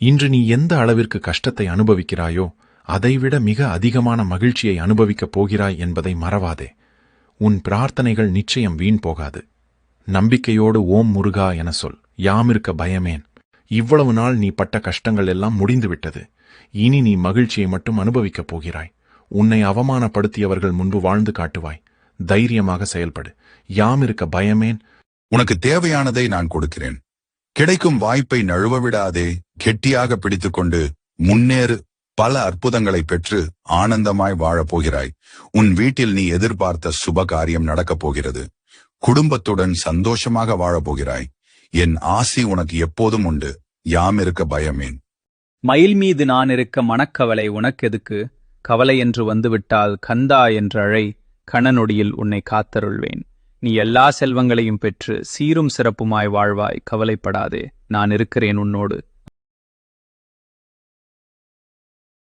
இன்று நீ எந்த அளவிற்கு கஷ்டத்தை அனுபவிக்கிறாயோ அதைவிட மிக அதிகமான மகிழ்ச்சியை அனுபவிக்கப் போகிறாய் என்பதை மறவாதே. உன் பிரார்த்தனைகள் நிச்சயம் வீண் போகாது. நம்பிக்கையோடு ஓம் முருகா என சொல். யாமிருக்க பயமேன். இவ்வளவு நாள் நீ பட்ட கஷ்டங்கள் எல்லாம் முடிந்துவிட்டது. இனி நீ மகிழ்ச்சியை மட்டும் அனுபவிக்கப் போகிறாய். உன்னை அவமானப்படுத்தியவர்கள் முன்பு வாழ்ந்து காட்டுவாய். தைரியமாக செயல்படு. யாமிருக்க பயமேன். உனக்கு தேவையானதை நான் கொடுக்கிறேன். கிடைக்கும் வாய்ப்பை நழுவ விடாதே. கெட்டியாக பிடித்துக்கொண்டு முன்னேறு. பல அற்புதங்களை பெற்று ஆனந்தமாய் வாழப்போகிறாய். உன் வீட்டில் நீ எதிர்பார்த்த சுப காரியம் நடக்கப் போகிறது. குடும்பத்துடன் சந்தோஷமாக வாழப்போகிறாய். என் ஆசி உனக்கு எப்போதும் உண்டு. யாமிருக்க பயமேன். மயில் மீது நான் இருக்க மனக்கவலை உனக்கெதுக்கு? கவலை என்று வந்துவிட்டால் கந்தா என்று அழை. கணநொடியில் உன்னை காத்தருள்வேன். நீ எல்லா செல்வங்களையும் பெற்று சீரும் சிறப்புமாய் வாழ்வாய். கவலைப்படாதே, நான் இருக்கிறேன் உன்னோடு.